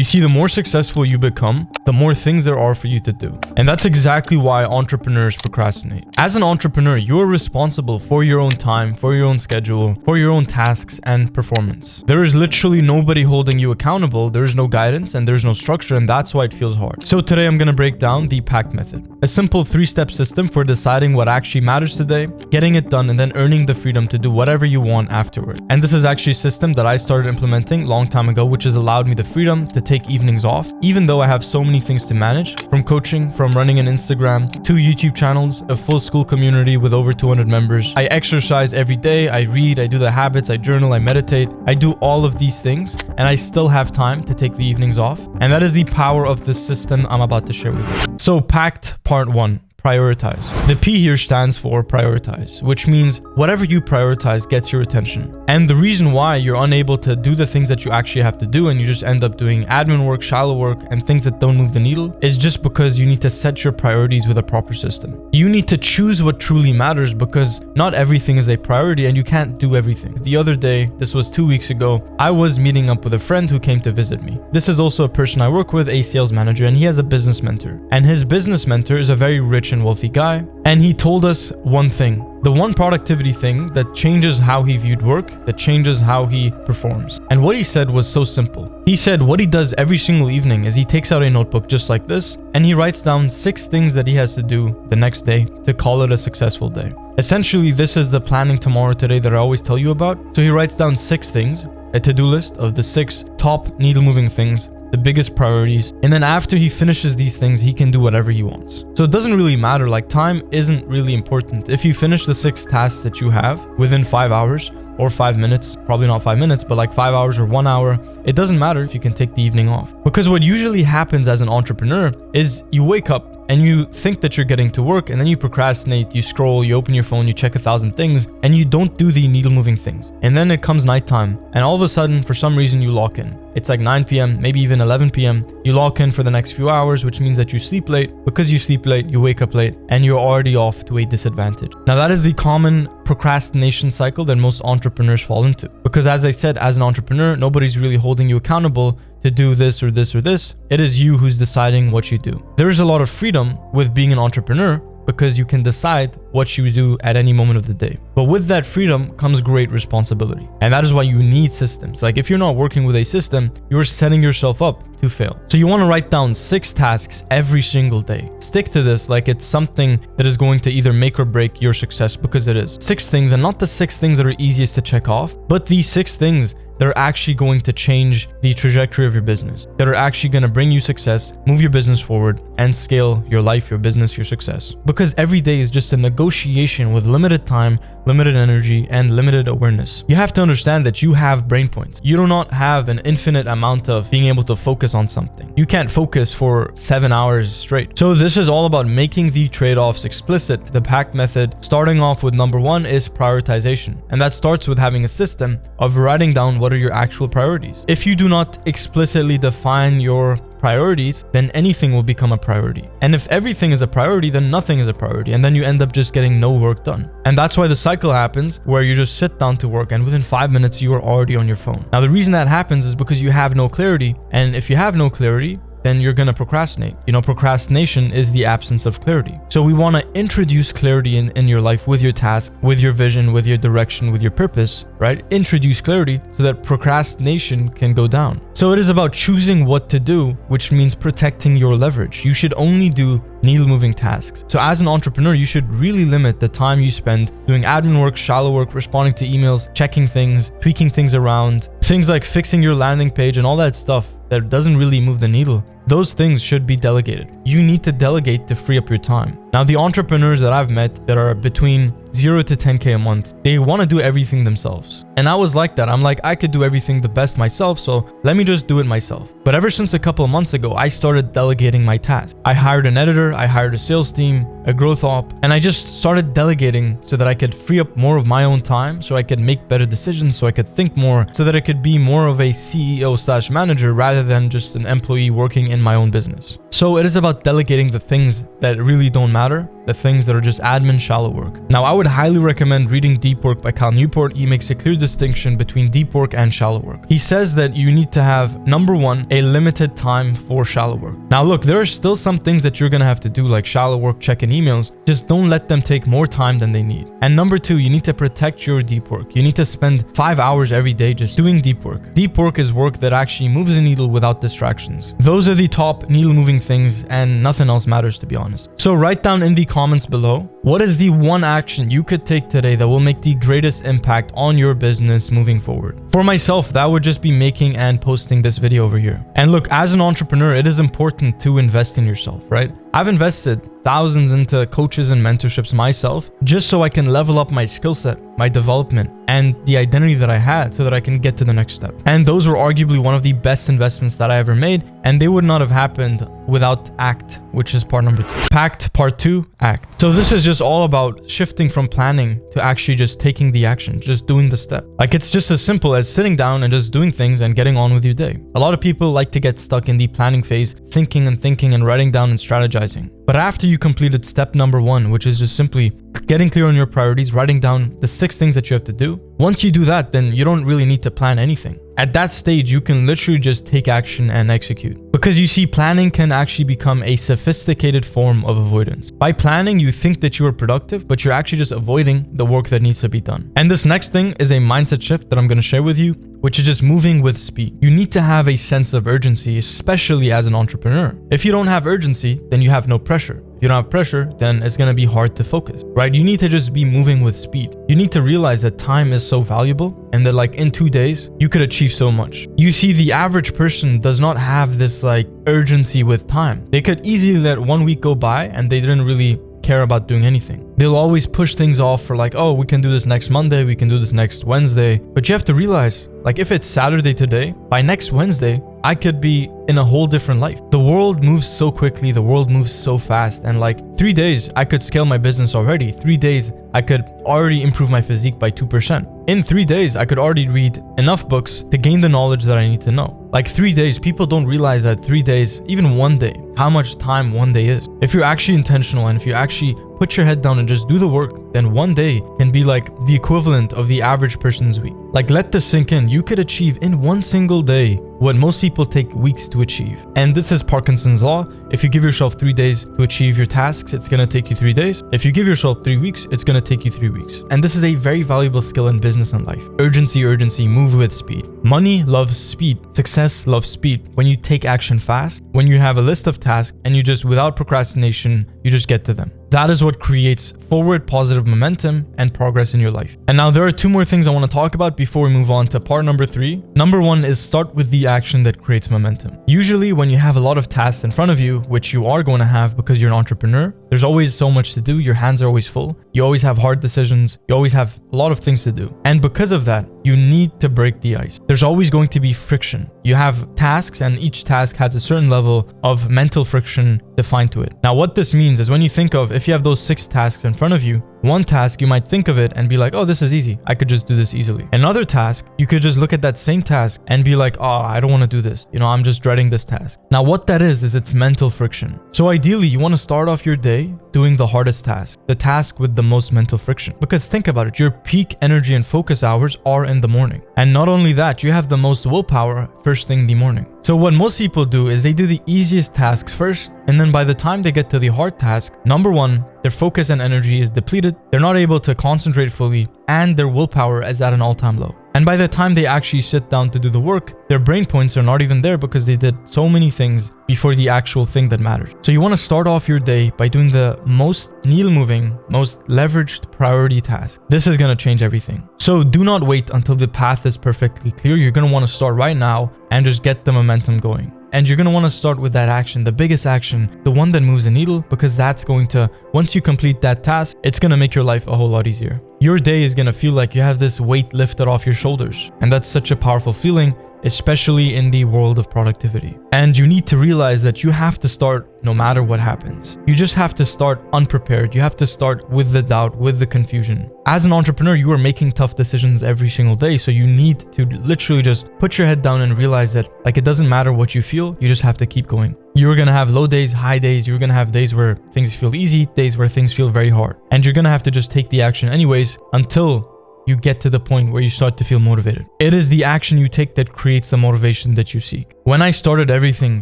you see, the more successful you become, the more things there are for you to do. And that's exactly why entrepreneurs procrastinate. As an entrepreneur, you're responsible for your own time, for your own schedule, for your own tasks and performance. There is literally nobody holding you accountable. There's no guidance and there's no structure, and that's why it feels hard. So today I'm going to break down the PACT method, a simple 3-step system for deciding what actually matters today, getting it done, and then earning the freedom to do whatever you want afterward. And this is actually a system that I started implementing a long time ago, which has allowed me the freedom to take evenings off, even though I have so many things to manage, from coaching, from running an Instagram, 2 YouTube channels, a full school community with over 200 members. I exercise every day, I read, I do the habits, I journal, I meditate. I do all of these things, and I still have time to take the evenings off. And that is the power of this system I'm about to share with you. So PACT Part 1. Prioritize. The P here stands for prioritize, which means whatever you prioritize gets your attention. And the reason why you're unable to do the things that you actually have to do and you just end up doing admin work, shallow work, and things that don't move the needle is just because you need to set your priorities with a proper system. You need to choose what truly matters, because not everything is a priority and you can't do everything. The other day, this was 2 weeks ago, I was meeting up with a friend who came to visit me. This is also a person I work with, a sales manager, and he has a business mentor. And his business mentor is a very rich and wealthy guy, and he told us one thing, the one productivity thing that changes how he viewed work, that changes how he performs. And what he said was so simple. He said what he does every single evening is he takes out a notebook just like this, and he writes down 6 things that he has to do the next day to call it a successful day. Essentially, this is the planning tomorrow today that I always tell you about. So he writes down 6 things, a to-do list of the 6 top needle-moving things, the biggest priorities, and then after he finishes these things, he can do whatever he wants. So it doesn't really matter, like time isn't really important. If you finish the 6 tasks that you have within 5 hours or 5 minutes, probably not 5 minutes, but like 5 hours or 1 hour, it doesn't matter if you can take the evening off. Because what usually happens as an entrepreneur is you wake up and you think that you're getting to work, and then you procrastinate, you scroll, you open your phone, you check 1,000 things, and you don't do the needle moving things. And then it comes nighttime, and all of a sudden, for some reason, you lock in. It's like 9 p.m., maybe even 11 p.m. You lock in for the next few hours, which means that you sleep late. Because you sleep late, you wake up late, and you're already off to a disadvantage. Now, that is the common procrastination cycle that most entrepreneurs fall into. Because as I said, as an entrepreneur, nobody's really holding you accountable to do this or this or this. It is you who's deciding what you do. There is a lot of freedom with being an entrepreneur because you can decide what you do at any moment of the day. But with that freedom comes great responsibility. And that is why you need systems. Like if you're not working with a system, you're setting yourself up to fail. So you want to write down 6 tasks every single day. Stick to this like it's something that is going to either make or break your success, because it is. 6 things, and not the 6 things that are easiest to check off, but the 6 things that are actually going to change the trajectory of your business, that are actually going to bring you success, move your business forward, and scale your life, your business, your success. Because every day is just a negotiation with limited time, limited energy, and limited awareness. You have to understand that you have brain points. You do not have an infinite amount of being able to focus on something. You can't focus for 7 hours straight. So this is all about making the trade-offs explicit. The PACT method, starting off with number 1 is prioritization. And that starts with having a system of writing down what are your actual priorities. If you do not explicitly define your priorities, then anything will become a priority. And if everything is a priority, then nothing is a priority. And then you end up just getting no work done. And that's why the cycle happens where you just sit down to work and within 5 minutes, you are already on your phone. Now, the reason that happens is because you have no clarity. And if you have no clarity, then you're going to procrastinate. You know, procrastination is the absence of clarity. So we want to introduce clarity in your life with your task, with your vision, with your direction, with your purpose, right? Introduce clarity so that procrastination can go down. So it is about choosing what to do, which means protecting your leverage. You should only do needle-moving tasks. So as an entrepreneur, you should really limit the time you spend doing admin work, shallow work, responding to emails, checking things, tweaking things around, things like fixing your landing page and all that stuff that doesn't really move the needle. Those things should be delegated. You need to delegate to free up your time. Now, the entrepreneurs that I've met that are between 0 to 10K a month, they want to do everything themselves. And I was like that. I'm like, I could do everything the best myself, so let me just do it myself. But ever since a couple of months ago, I started delegating my tasks. I hired an editor, I hired a sales team, a growth op, and I just started delegating so that I could free up more of my own time, so I could make better decisions, so I could think more, so that I could be more of a CEO/manager rather than just an employee working in my own business. So it is about delegating the things that really don't matter, the things that are just admin shallow work. Now, I would highly recommend reading Deep Work by Cal Newport. He makes a clear distinction between deep work and shallow work. He says that you need to have, number one, a limited time for shallow work. Now, look, there are still some things that you're gonna have to do, like shallow work, checking emails. Just don't let them take more time than they need. And number two, you need to protect your deep work. You need to spend 5 hours every day just doing deep work. Deep work is work that actually moves a needle without distractions. Those are the top needle moving things, and nothing else matters, to be honest. So write down in the comments below, what is the one action you could take today that will make the greatest impact on your business moving forward? For myself, that would just be making and posting this video over here. And look, as an entrepreneur, it is important to invest in yourself, right? I've invested thousands into coaches and mentorships myself, just so I can level up my skill set, my development, and the identity that I had so that I can get to the next step. And those were arguably one of the best investments that I ever made, and they would not have happened without ACT, which is part number 2. PACT, part 2, ACT. So this is just all about shifting from planning to actually just taking the action, just doing the step. Like, it's just as simple as sitting down and just doing things and getting on with your day. A lot of people like to get stuck in the planning phase, thinking and writing down and strategizing. But after you completed step number 1, which is just simply getting clear on your priorities, writing down the 6 things that you have to do, once you do that, then you don't really need to plan anything. At that stage, you can literally just take action and execute. Because you see, planning can actually become a sophisticated form of avoidance. By planning, you think that you are productive, but you're actually just avoiding the work that needs to be done. And this next thing is a mindset shift that I'm going to share with you, which is just moving with speed. You need to have a sense of urgency, especially as an entrepreneur. If you don't have urgency, then you have no pressure. If you don't have pressure, then it's going to be hard to focus, right? You need to just be moving with speed. You need to realize that time is so valuable and that, like, in 2 days, you could achieve so much. You see, the average person does not have this like urgency with time. They could easily let 1 week go by and they didn't really care about doing anything. They'll always push things off for like, oh, we can do this next Monday, we can do this next Wednesday. But you have to realize, like, if it's Saturday today, by next Wednesday, I could be in a whole different life. The world moves so quickly, the world moves so fast, and like 3 days, I could scale my business already. 3 days, I could already improve my physique by 2%. In 3 days, I could already read enough books to gain the knowledge that I need to know. Like 3 days, people don't realize that 3 days, even 1 day, how much time 1 day is. If you're actually intentional and if you actually put your head down and just do the work, then 1 day can be like the equivalent of the average person's week. Like, let this sink in. You could achieve in 1 single day what most people take weeks to achieve. And this is Parkinson's law. If you give yourself 3 days to achieve your tasks, it's going to take you 3 days. If you give yourself 3 weeks, it's going to take you 3 weeks. And this is a very valuable skill in business and life. Urgency, move with speed. Money loves speed. Success loves speed. When you take action fast, when you have a list of tasks and you just, without procrastination, you just get to them. That is what creates forward positive momentum and progress in your life. And now there are 2 more things I want to talk about before we move on to part number 3. Number 1 is start with the action that creates momentum. Usually when you have a lot of tasks in front of you, which you are going to have because you're an entrepreneur, there's always so much to do. Your hands are always full. You always have hard decisions. You always have a lot of things to do. And because of that, you need to break the ice. There's always going to be friction. You have tasks and each task has a certain level of mental friction defined to it. Now, what this means is when you think of, if you have those 6 tasks in front of you, one task, you might think of it and be like, oh, this is easy. I could just do this easily. Another task, you could just look at that same task and be like, oh, I don't want to do this. You know, I'm just dreading this task. Now, what that is it's mental friction. So ideally, you want to start off your day doing the hardest task, the task with the most mental friction. Because think about it, your peak energy and focus hours are in the morning. And not only that, you have the most willpower first thing in the morning. So what most people do is they do the easiest tasks first, and then by the time they get to the hard task, number 1, their focus and energy is depleted, they're not able to concentrate fully, and their willpower is at an all-time low. And by the time they actually sit down to do the work, their brain points are not even there because they did so many things before the actual thing that matters. So you want to start off your day by doing the most needle-moving, most leveraged priority task. This is going to change everything. So do not wait until the path is perfectly clear. You're going to want to start right now and just get the momentum going. And you're going to want to start with that action, the biggest action, the one that moves the needle, because that's going to, once you complete that task, it's going to make your life a whole lot easier. Your day is going to feel like you have this weight lifted off your shoulders. And that's such a powerful feeling. especially in the world of productivity. And you need to realize that you have to start no matter what happens. You just have to start unprepared. You have to start with the doubt, with the confusion. As an entrepreneur, you are making tough decisions every single day. So you need to literally just put your head down and realize that like it doesn't matter what you feel, you just have to keep going. You're going to have low days, high days. You're going to have days where things feel easy, days where things feel very hard. And you're going to have to just take the action anyways until you get to the point where you start to feel motivated. It is the action you take that creates the motivation that you seek. When I started everything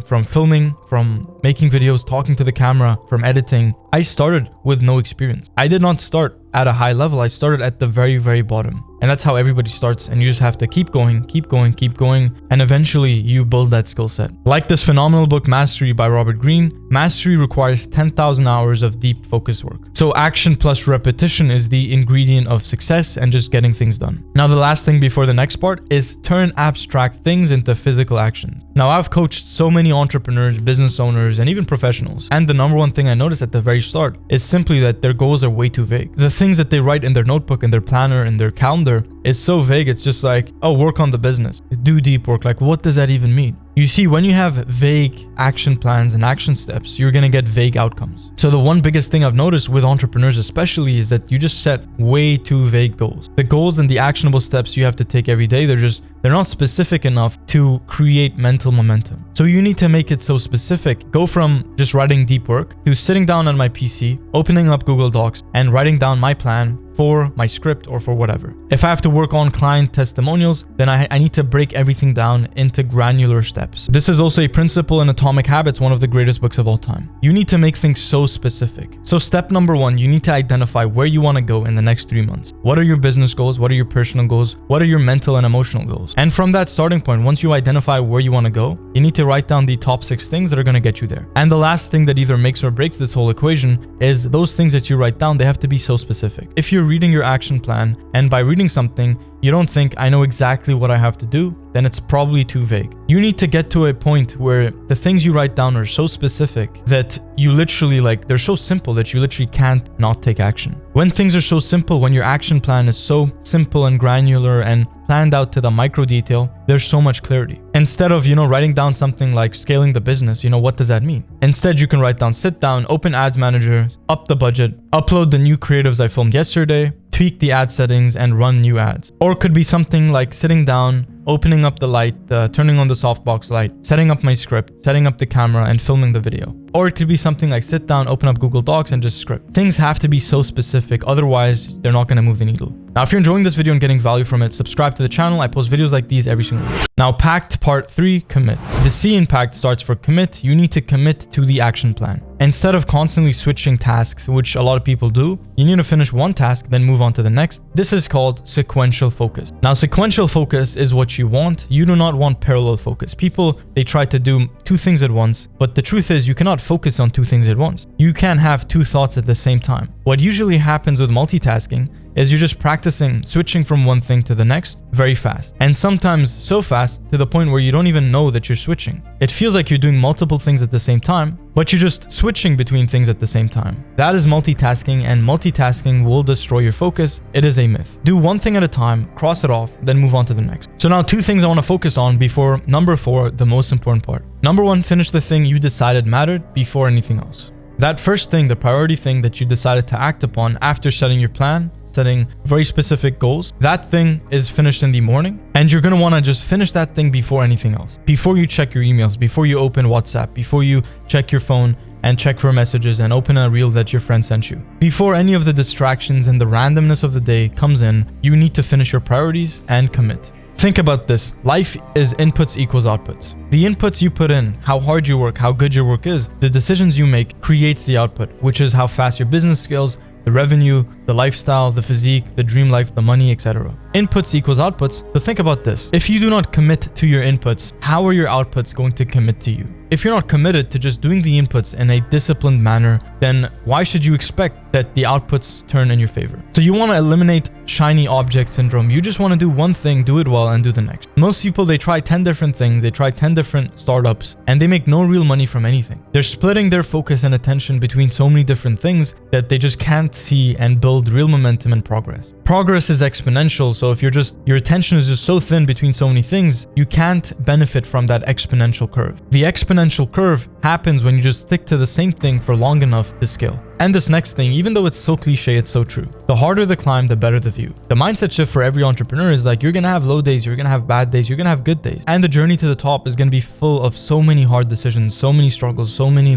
from filming, from making videos, talking to the camera, from editing, I started with no experience. I did not start at a high level. I started at the very, very bottom. And that's how everybody starts. And you just have to keep going, keep going, keep going. And eventually you build that skill set. Like this phenomenal book, Mastery by Robert Greene, mastery requires 10,000 hours of deep focus work. So action plus repetition is the ingredient of success and just getting things done. Now, the last thing before the next part is turn abstract things into physical actions. Now, I've coached so many entrepreneurs, business owners, and even professionals. And the number one thing I noticed at the very start is simply that their goals are way too vague. The things that they write in their notebook, in their planner, in their calendar is so vague. It's just like, oh, work on the business, do deep work. Like, what does that even mean? You see, when you have vague action plans and action steps, you're going to get vague outcomes. So the one biggest thing I've noticed with entrepreneurs especially is that you just set way too vague goals. The goals and the actionable steps you have to take every day, they're not specific enough to create mental momentum. So you need to make it so specific. Go from just writing deep work to sitting down on my PC, opening up Google Docs and writing down my plan for my script or for whatever. If I have to work on client testimonials, then I need to break everything down into granular steps. This is also a principle in Atomic Habits, one of the greatest books of all time. You need to make things so specific. So step number one, you need to identify where you want to go in the next 3 months. What are your business goals? What are your personal goals? What are your mental and emotional goals? And from that starting point, once you identify where you want to go, you need to write down the top 6 things that are going to get you there. And the last thing that either makes or breaks this whole equation is those things that you write down, they have to be so specific. If you're reading your action plan and by reading something, you don't think, I know exactly what I have to do, then it's probably too vague. You need to get to a point where the things you write down are so specific that you literally they're so simple that you literally can't not take action. When things are so simple, when your action plan is so simple and granular and planned out to the micro detail, there's so much clarity. Instead of, writing down something like scaling the business, what does that mean? Instead, you can write down, sit down, open ads manager, up the budget, upload the new creatives I filmed yesterday, tweak the ad settings and run new ads. Or it could be something like sitting down, opening up the light, turning on the softbox light, setting up my script, setting up the camera and filming the video. Or it could be something like sit down, open up Google Docs and just script. Things have to be so specific, otherwise they're not going to move the needle. Now, if you're enjoying this video and getting value from it, subscribe to the channel. I post videos like these every single week. Now, PACT part 3, commit. The C in PACT starts for commit. You need to commit to the action plan. Instead of constantly switching tasks, which a lot of people do, you need to finish one task, then move on to the next. This is called sequential focus. Now, sequential focus is what you want. You do not want parallel focus. People, they try to do 2 things at once, but the truth is you cannot focus on 2 things at once. You can't have 2 thoughts at the same time. What usually happens with multitasking is you're just practicing switching from one thing to the next very fast. And sometimes so fast to the point where you don't even know that you're switching. It feels like you're doing multiple things at the same time, but you're just switching between things at the same time. That is multitasking, and multitasking will destroy your focus. It is a myth. Do one thing at a time, cross it off, then move on to the next. So now 2 things I want to focus on before number 4, the most important part. Number 1, finish the thing you decided mattered before anything else. That first thing, the priority thing that you decided to act upon after setting your plan, setting very specific goals, that thing is finished in the morning, and you're going to want to just finish that thing before anything else. Before you check your emails, before you open WhatsApp, before you check your phone and check for messages and open a reel that your friend sent you. Before any of the distractions and the randomness of the day comes in, you need to finish your priorities and commit. Think about this. Life is inputs equals outputs. The inputs you put in, how hard you work, how good your work is, the decisions you make creates the output, which is how fast your business scales, the revenue, the lifestyle, the physique, the dream life, the money, etc. Inputs equals outputs. So think about this. If you do not commit to your inputs, how are your outputs going to commit to you? If you're not committed to just doing the inputs in a disciplined manner, then why should you expect that the outputs turn in your favor? So you want to eliminate shiny object syndrome. You just want to do one thing, do it well, and do the next. Most people, they try 10 different things. They try 10 different startups, and they make no real money from anything. They're splitting their focus and attention between so many different things that they just can't see and build real momentum and progress. progress is exponential. So if your attention is just so thin between so many things, you can't benefit from that exponential curve. The exponential curve happens when you just stick to the same thing for long enough to scale. And this next thing, even though it's so cliche, it's so true. The harder the climb, the better the view. The mindset shift for every entrepreneur is like, you're going to have low days, you're going to have bad days, you're going to have good days. And the journey to the top is going to be full of so many hard decisions, so many struggles, so many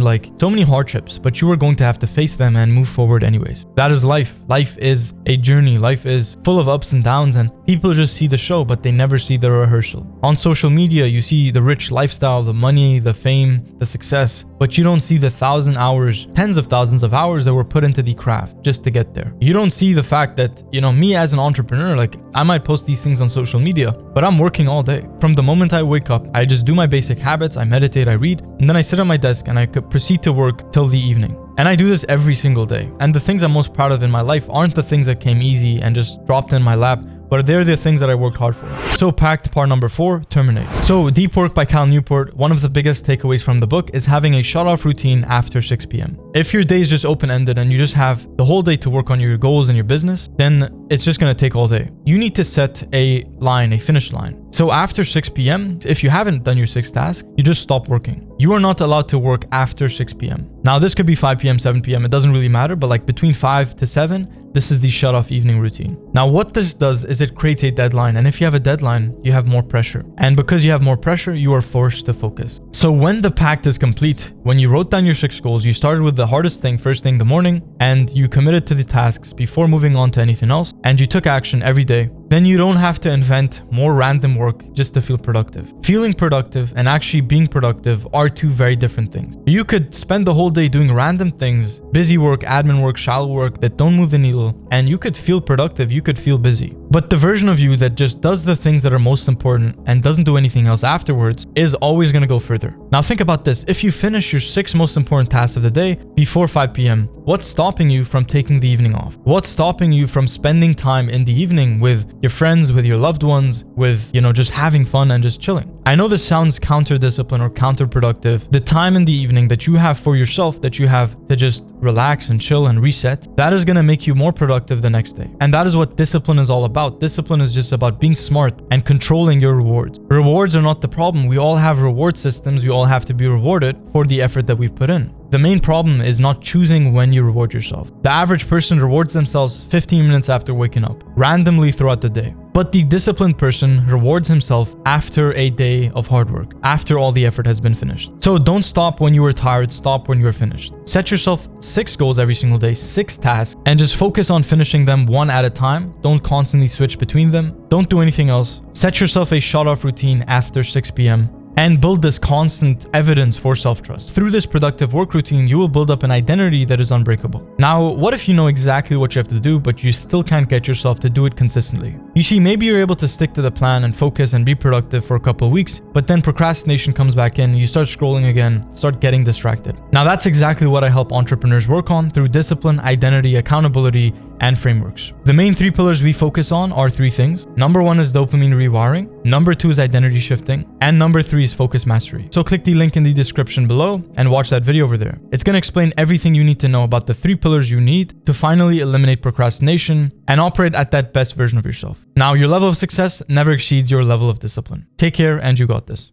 hardships, but you are going to have to face them and move forward anyways. That is life. Life is a journey. Life is full of ups and downs, and people just see the show, but they never see the rehearsal. On social media, you see the rich lifestyle, the money, the fame, the success, but you don't see the 1,000 hours, tens of thousands of hours that were put into the craft just to get there. You don't see the fact that, me as an entrepreneur, like I might post these things on social media, but I'm working all day. From the moment I wake up, I just do my basic habits, I meditate, I read, and then I sit at my desk and I could proceed to work till the evening. And I do this every single day. And the things I'm most proud of in my life aren't the things that came easy and just dropped in my lap, but they're the things that I worked hard for. So packed part number 4, terminate. So Deep Work by Cal Newport, one of the biggest takeaways from the book is having a shut-off routine after 6 p.m. If your day is just open-ended and you just have the whole day to work on your goals and your business, then it's just going to take all day. You need to set a line, a finish line. So after 6 p.m., if you haven't done your 6th task, you just stop working. You are not allowed to work after 6 p.m. Now, this could be 5 p.m., 7 p.m. It doesn't really matter, but like between 5 to 7, this is the shut-off evening routine. Now, what this does is it creates a deadline. And if you have a deadline, you have more pressure. And because you have more pressure, you are forced to focus. So when the pact is complete, when you wrote down your 6 goals, you started with the hardest thing first thing in the morning, and you committed to the tasks before moving on to anything else, and you took action every day, then you don't have to invent more random work just to feel productive. Feeling productive and actually being productive are two very different things. You could spend the whole day doing random things, busy work, admin work, shallow work that don't move the needle, and you could feel productive, you could feel busy. But the version of you that just does the things that are most important and doesn't do anything else afterwards is always going to go further. Now think about this. If you finish your 6 most important tasks of the day before 5 p.m., what's stopping you from taking the evening off? What's stopping you from spending time in the evening with your friends, with your loved ones, with, just having fun and just chilling? I know this sounds counter-discipline or counterproductive. The time in the evening that you have for yourself, that you have to just relax and chill and reset, that is going to make you more productive the next day. And that is what discipline is all about. Discipline is just about being smart and controlling your rewards. Rewards are not the problem. We all have reward systems. We all have to be rewarded for the effort that we've put in. The main problem is not choosing when you reward yourself. The average person rewards themselves 15 minutes after waking up, randomly throughout the day. But the disciplined person rewards himself after a day of hard work, after all the effort has been finished. So don't stop when you are tired, stop when you are finished. Set yourself 6 goals every single day, 6 tasks, and just focus on finishing them one at a time. Don't constantly switch between them. Don't do anything else. Set yourself a shut-off routine after 6 p.m. and build this constant evidence for self-trust. Through this productive work routine, you will build up an identity that is unbreakable. Now, what if you know exactly what you have to do, but you still can't get yourself to do it consistently? You see, maybe you're able to stick to the plan and focus and be productive for a couple of weeks, but then procrastination comes back in, you start scrolling again, start getting distracted. Now, that's exactly what I help entrepreneurs work on through discipline, identity, accountability, and frameworks. The main 3 pillars we focus on are 3 things. Number 1 is dopamine rewiring. Number 2 is identity shifting. And number 3 is focus mastery. So click the link in the description below and watch that video over there. It's going to explain everything you need to know about the 3 pillars you need to finally eliminate procrastination and operate at that best version of yourself. Now, your level of success never exceeds your level of discipline. Take care, and you got this.